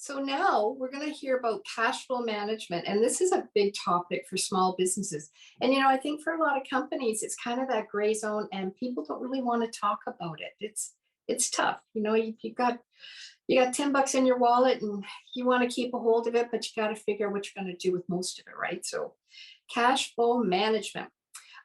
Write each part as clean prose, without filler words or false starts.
So now we're going to hear about cash flow management. And this is a big topic for small businesses. And, I think for a lot of companies, it's kind of that gray zone and people don't really want to talk about it. It's tough. You got $10 in your wallet and you want to keep a hold of it, but you got to figure out what you're going to do with most of it, right? So cash flow management.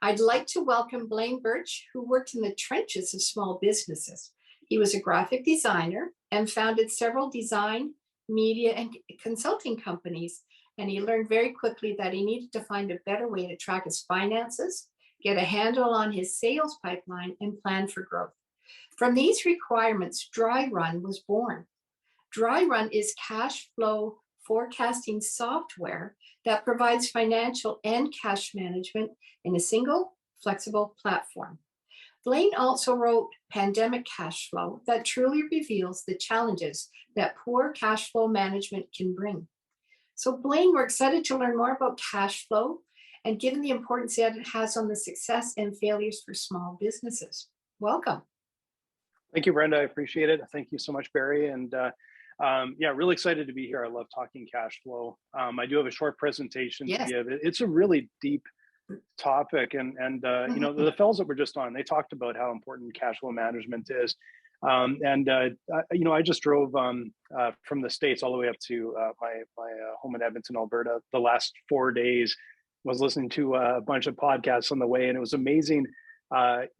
I'd like to welcome Blaine Bertsch, who worked in the trenches of small businesses. He was a graphic designer and founded several design, media, and consulting companies. And he learned very quickly that he needed to find a better way to track his finances, get a handle on his sales pipeline, and plan for growth. From these requirements, Dryrun was born. Dryrun is cash flow forecasting software that provides financial and cash management in a single, flexible platform. Blaine also wrote Pandemic Cash Flow that truly reveals the challenges that poor cash flow management can bring. So Blaine, we're excited to learn more about cash flow and given the importance that it has on the success and failures for small businesses. Welcome. Thank you, Brenda. I appreciate it. Thank you so much, Barry. And yeah, really excited to be here. I love talking cash flow. I do have a short presentation to give. It's a really deep topic, and the fellows that were just on, they talked about how important cash flow management is. I just drove from the States all the way up to my home in Edmonton, Alberta. The last 4 days was listening to a bunch of podcasts on the way, and it was amazing.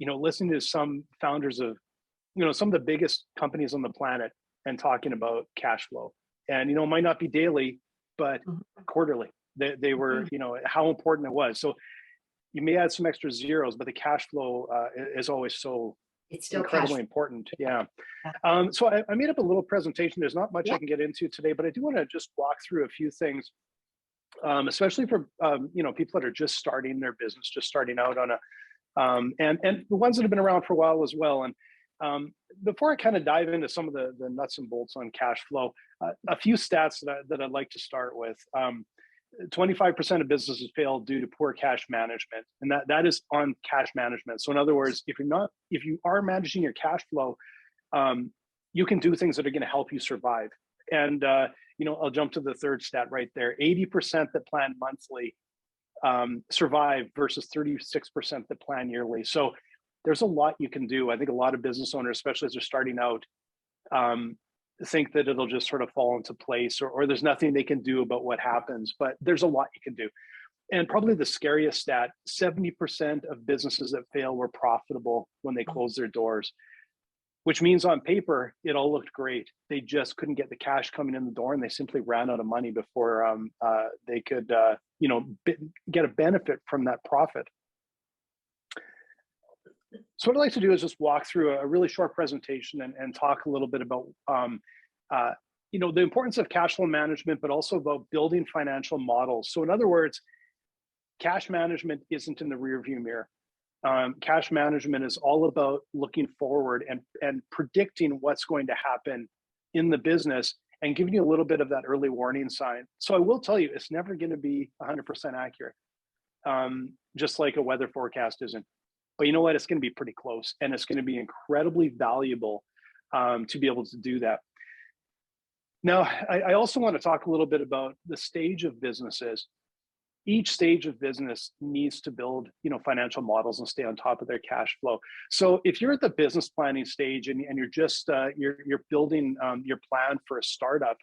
Listening to some founders of some of the biggest companies on the planet and talking about cash flow, and it might not be daily, but quarterly. They were how important it was. So you may add some extra zeros, but the cash flow is always it's still incredibly important. Yeah. So I made up a little presentation. There's not much I can get into today, but I do want to just walk through a few things, especially for people that are just starting their business, just starting out on and the ones that have been around for a while as well. And before I kind of dive into some of the nuts and bolts on cash flow, a few stats that I'd like to start with. 25% of businesses fail due to poor cash management, and that is on cash management. So in other words, if you are managing your cash flow, you can do things that are going to help you survive. And I'll jump to the third stat right there. 80% that plan monthly survive versus 36% that plan yearly. So there's a lot you can do. I think a lot of business owners, especially as they're starting out, think that it'll just sort of fall into place or there's nothing they can do about what happens, but there's a lot you can do. And probably the scariest stat, 70% of businesses that fail were profitable when they closed their doors, which means on paper, it all looked great. They just couldn't get the cash coming in the door and they simply ran out of money before they could get a benefit from that profit. So what I'd like to do is just walk through a really short presentation and talk a little bit about, the importance of cash flow management, but also about building financial models. So in other words, cash management isn't in the rearview mirror. Cash management is all about looking forward and predicting what's going to happen in the business and giving you a little bit of that early warning sign. So I will tell you, it's never going to be 100% accurate, just like a weather forecast isn't. But you know what? It's going to be pretty close, and it's going to be incredibly valuable to be able to do that. Now, I also want to talk a little bit about the stage of businesses. Each stage of business needs to build, financial models and stay on top of their cash flow. So if you're at the business planning stage and you're just you're building your plan for a startup,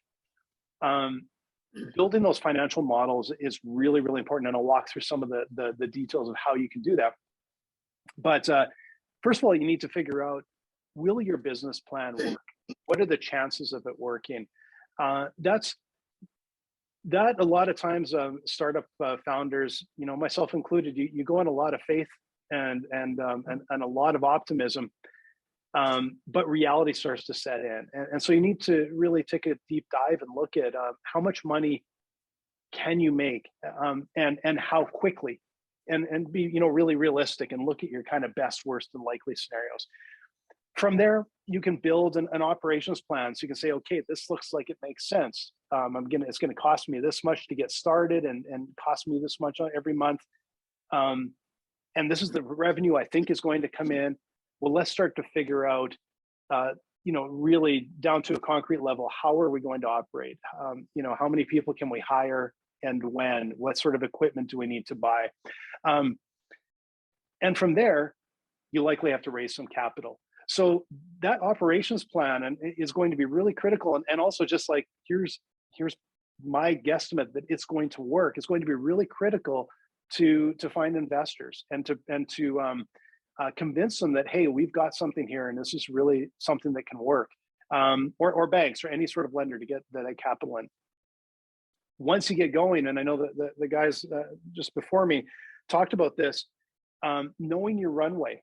building those financial models is really, really important. And I'll walk through some of the details of how you can do that. But first of all, you need to figure out, will your business plan work? What are the chances of it working? That a lot of times startup founders, myself included, you go on a lot of faith and a lot of optimism, but reality starts to set in. And so you need to really take a deep dive and look at how much money can you make and how quickly. And be really realistic and look at your kind of best, worst, and likely scenarios. From there, you can build an operations plan. So you can say, okay, this looks like it makes sense. It's going to cost me this much to get started and cost me this much every month. And this is the revenue I think is going to come in. Well, let's start to figure out really down to a concrete level, how are we going to operate? How many people can we hire and when? What sort of equipment do we need to buy? And from there, you likely have to raise some capital. So that operations plan is going to be really critical. And also just like, here's my guesstimate that it's going to work. It's going to be really critical to find investors and to convince them that, hey, we've got something here and this is really something that can work, or banks or any sort of lender to get that capital in. Once you get going, and I know that the guys just before me talked about this, knowing your runway.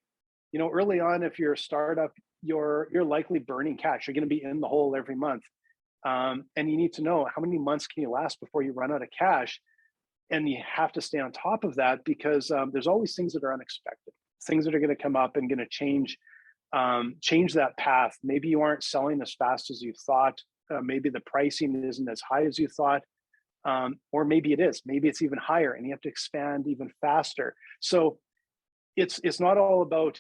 Early on, if you're a startup, you're likely burning cash. You're going to be in the hole every month. And you need to know how many months can you last before you run out of cash. And you have to stay on top of that because there's always things that are unexpected, things that are going to come up and going to change that path. Maybe you aren't selling as fast as you thought. Maybe the pricing isn't as high as you thought. Or maybe it is. Maybe it's even higher and you have to expand even faster. So it's not all about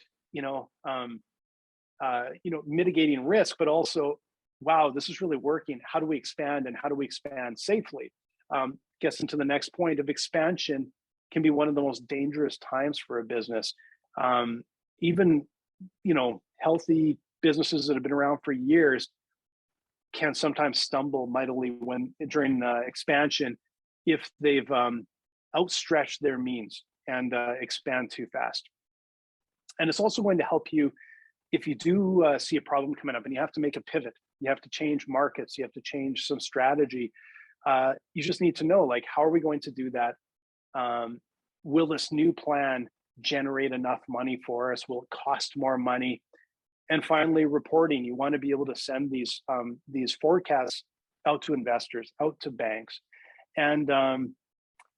mitigating risk, but also, wow, this is really working. How do we expand and how do we expand safely? Gets into the next point of expansion can be one of the most dangerous times for a business. Even healthy businesses that have been around for years can sometimes stumble mightily during expansion if they've outstretched their means and expand too fast. And it's also going to help you if you do see a problem coming up and you have to make a pivot, you have to change markets, you have to change some strategy. You just need to know, like, how are we going to do that? Will this new plan generate enough money for us? Will it cost more money? And finally, reporting. You want to be able to send these forecasts out to investors, out to banks. And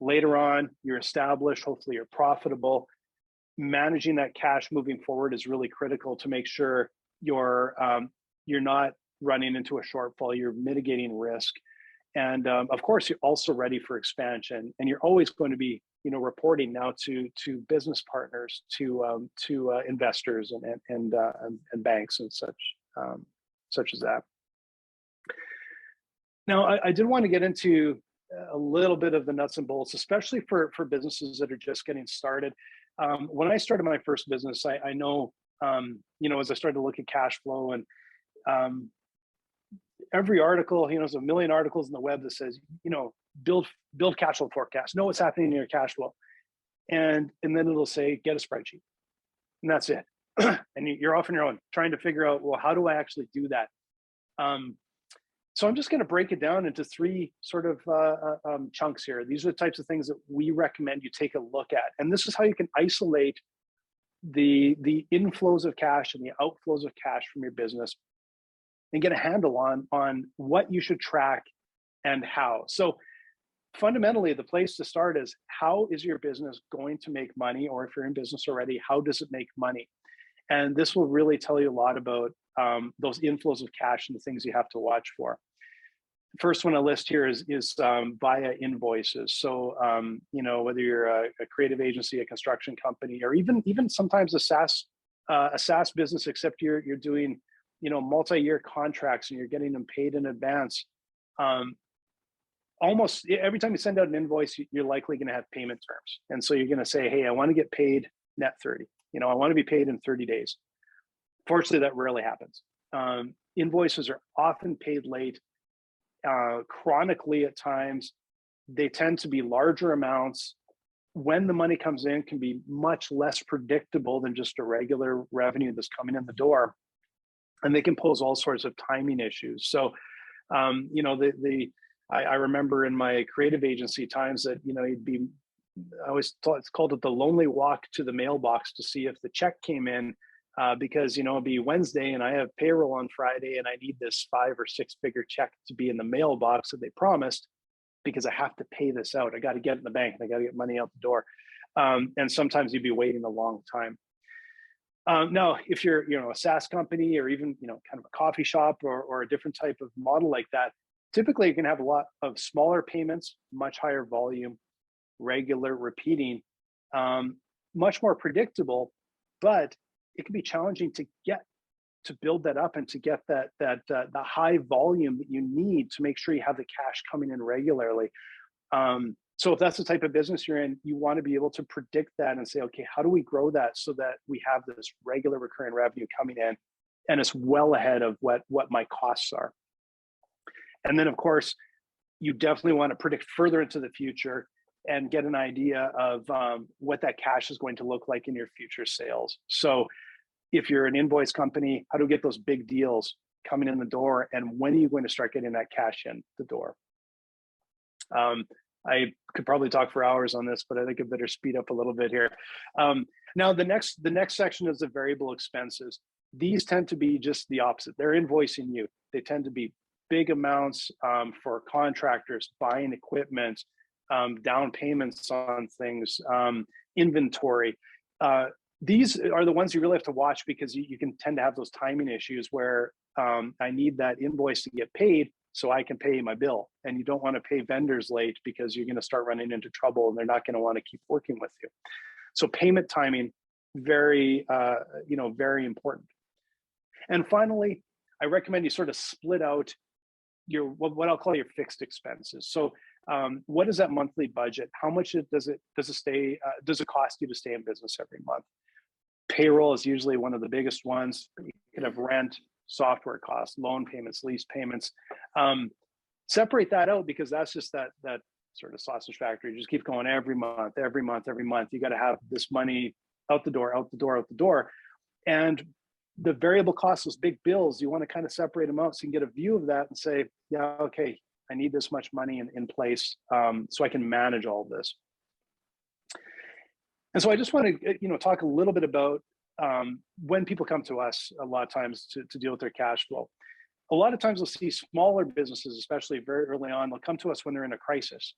later on, you're established, hopefully you're profitable. Managing that cash moving forward is really critical to make sure you're not running into a shortfall, you're mitigating risk. And of course, you're also ready for expansion. And you're always going to be reporting now to business partners, to investors and banks and such as that. Now, I did want to get into a little bit of the nuts and bolts, especially for businesses that are just getting started. When I started my first business, I know, as I started to look at cash flow and every article, there's a million articles in the web that says, build cash flow forecast, know what's happening in your cash flow. And then it'll say, get a spreadsheet. And that's it. And you're off on your own trying to figure out, well, how do I actually do that? So I'm just going to break it down into three sort of chunks here. These are the types of things that we recommend you take a look at. And this is how you can isolate the inflows of cash and the outflows of cash from your business and get a handle on what you should track and how. So fundamentally, the place to start is, how is your business going to make money? Or if you're in business already, how does it make money? And this will really tell you a lot about those inflows of cash and the things you have to watch for. The first one I list here is via invoices. So, whether you're a creative agency, a construction company, or even sometimes a SaaS business, except you're doing, multi-year contracts and you're getting them paid in advance. Almost every time you send out an invoice, you're likely going to have payment terms. And so you're going to say, hey, I want to get paid net 30. I want to be paid in 30 days. Fortunately, that rarely happens. Invoices are often paid late, chronically at times. They tend to be larger amounts. When the money comes in, can be much less predictable than just a regular revenue that's coming in the door. And they can pose all sorts of timing issues. So, I remember in my creative agency times that, I always thought it's called it the lonely walk to the mailbox to see if the check came in, because, it'll be Wednesday and I have payroll on Friday and I need this 5 or 6 figure check to be in the mailbox that they promised, because I have to pay this out. I got to get it in the bank and I got to get money out the door. And sometimes you'd be waiting a long time. Now, if you're, a SaaS company or even, kind of a coffee shop or a different type of model like that, typically you can have a lot of smaller payments, much higher volume, regular, repeating, much more predictable, but it can be challenging to get to build that up and to get the high volume that you need to make sure you have the cash coming in regularly. So if that's the type of business you're in, you want to be able to predict that and say, okay, how do we grow that so that we have this regular recurring revenue coming in and it's well ahead of what my costs are. And then of course, you definitely want to predict further into the future and get an idea of what that cash is going to look like in your future sales. So if you're an invoice company, how to get those big deals coming in the door, and when are you going to start getting that cash in the door? I could probably talk for hours on this, but I think I better speed up a little bit here. Now, the next section is the variable expenses. These tend to be just the opposite. They're invoicing you. They tend to be big amounts for contractors, buying equipment, down payments on things, inventory. These are the ones you really have to watch because you can tend to have those timing issues where I need that invoice to get paid so I can pay my bill. And you don't want to pay vendors late because you're going to start running into trouble and they're not going to want to keep working with you. So payment timing, very, very important. And finally, I recommend you sort of split out your, what I'll call your fixed expenses. So what is that monthly budget? How much does it cost you to stay in business every month? Payroll is usually one of the biggest ones. You can have rent, software costs, loan payments, lease payments. Separate that out because that's just that sort of sausage factory. You just keep going every month. You got to have this money out the door. And the variable costs, those big bills, you want to kind of separate them out so you can get a view of that and say, yeah, okay, I need this much money in place so I can manage all of this. And so I just want to talk a little bit about when people come to us a lot of times to deal with their cash flow. A lot of times we'll see smaller businesses, especially very early on, they'll come to us when they're in a crisis.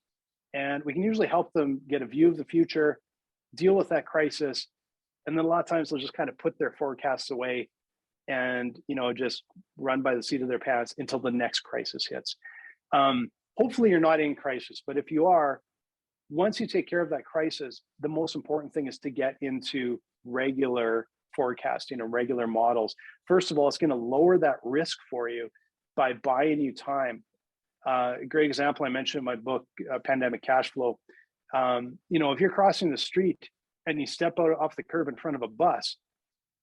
And we can usually help them get a view of the future, deal with that crisis. And then a lot of times they'll just kind of put their forecasts away and just run by the seat of their pants until the next crisis hits. Hopefully you're not in crisis, but if you are, once you take care of that crisis, the most important thing is to get into regular forecasting and regular models. First of all, it's going to lower that risk for you by buying you time. A great example I mentioned in my book, Pandemic Cash Flow. If you're crossing the street and you step out off the curb in front of a bus,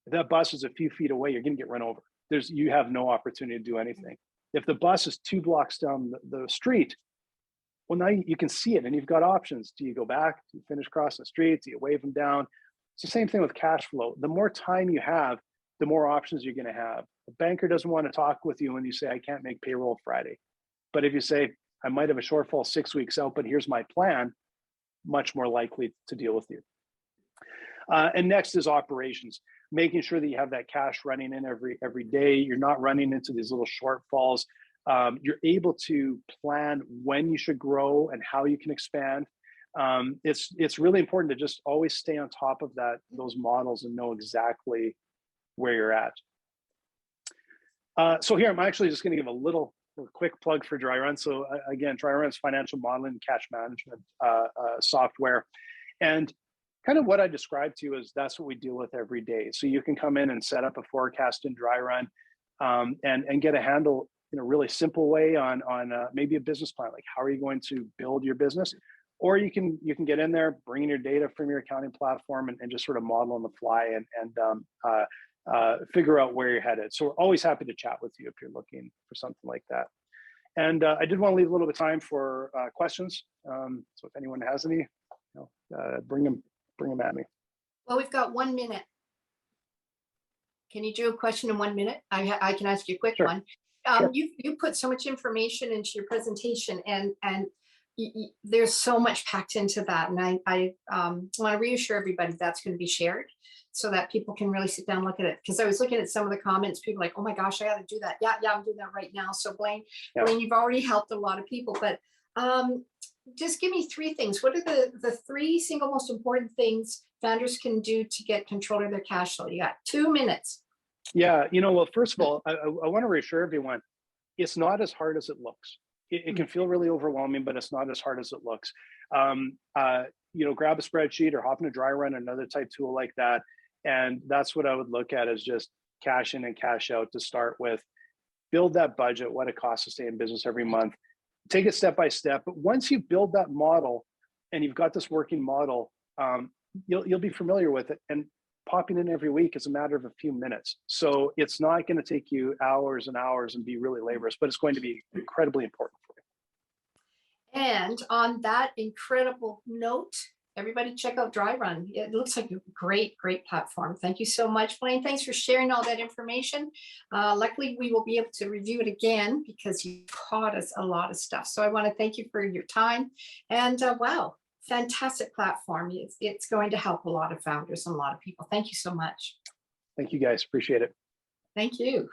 if that bus is a few feet away, you're going to get run over. You have no opportunity to do anything. If the bus is 2 blocks down the street, well, now you can see it and you've got options. Do you go back? Do you finish crossing the street? Do you wave them down? It's the same thing with cash flow. The more time you have, the more options you're going to have. A banker doesn't want to talk with you when you say, I can't make payroll Friday. But if you say, I might have a shortfall 6 weeks out, but here's my plan, much more likely to deal with you. And next is operations, making sure that you have that cash running in every day. You're not running into these little shortfalls. You're able to plan when you should grow and how you can expand. It's really important to just always stay on top of those models and know exactly where you're at. So here, I'm actually just going to give a quick plug for Dryrun. So again, Dryrun is financial modeling and cash management software. And kind of what I described to you is that's what we deal with every day. So you can come in and set up a forecast in Dryrun and get a handle in a really simple way on maybe a business plan, like how are you going to build your business? Or you can get in there, bring in your data from your accounting platform and just sort of model on the fly and figure out where you're headed. So we're always happy to chat with you if you're looking for something like that. And I did want to leave a little bit of time for questions. So if anyone has any, bring them at me. Well, we've got 1 minute. Can you do a question in 1 minute? I can ask you a quick one. Sure. You put so much information into your presentation and there's so much packed into that. And I want to reassure everybody that's going to be shared so that people can really sit down and look at it. Because I was looking at some of the comments, people like, oh my gosh, I got to do that. Yeah, I'm doing that right now. So Blaine, you've already helped a lot of people, but just give me 3 things. What are the 3 single most important things founders can do to get control of their cash flow? You got 2 minutes. Yeah, well, first of all, I want to reassure everyone, it's not as hard as it looks. It can feel really overwhelming, but it's not as hard as it looks. Grab a spreadsheet or hop into Dryrun, another type tool like that. And that's what I would look at is just cash in and cash out to start with. Build that budget, what it costs to stay in business every month. Take it step by step. But once you build that model and you've got this working model, you'll be familiar with it. And popping in every week is a matter of a few minutes. So it's not going to take you hours and hours and be really laborious, but it's going to be incredibly important for you. And on that incredible note, everybody check out Dryrun. It looks like a great platform. Thank you so much, Blaine. Thanks for sharing all that information. Luckily, we will be able to review it again because you taught us a lot of stuff. So I want to thank you for your time. And wow, fantastic platform. It's going to help a lot of founders and a lot of people. Thank you so much. Thank you, guys. Appreciate it. Thank you.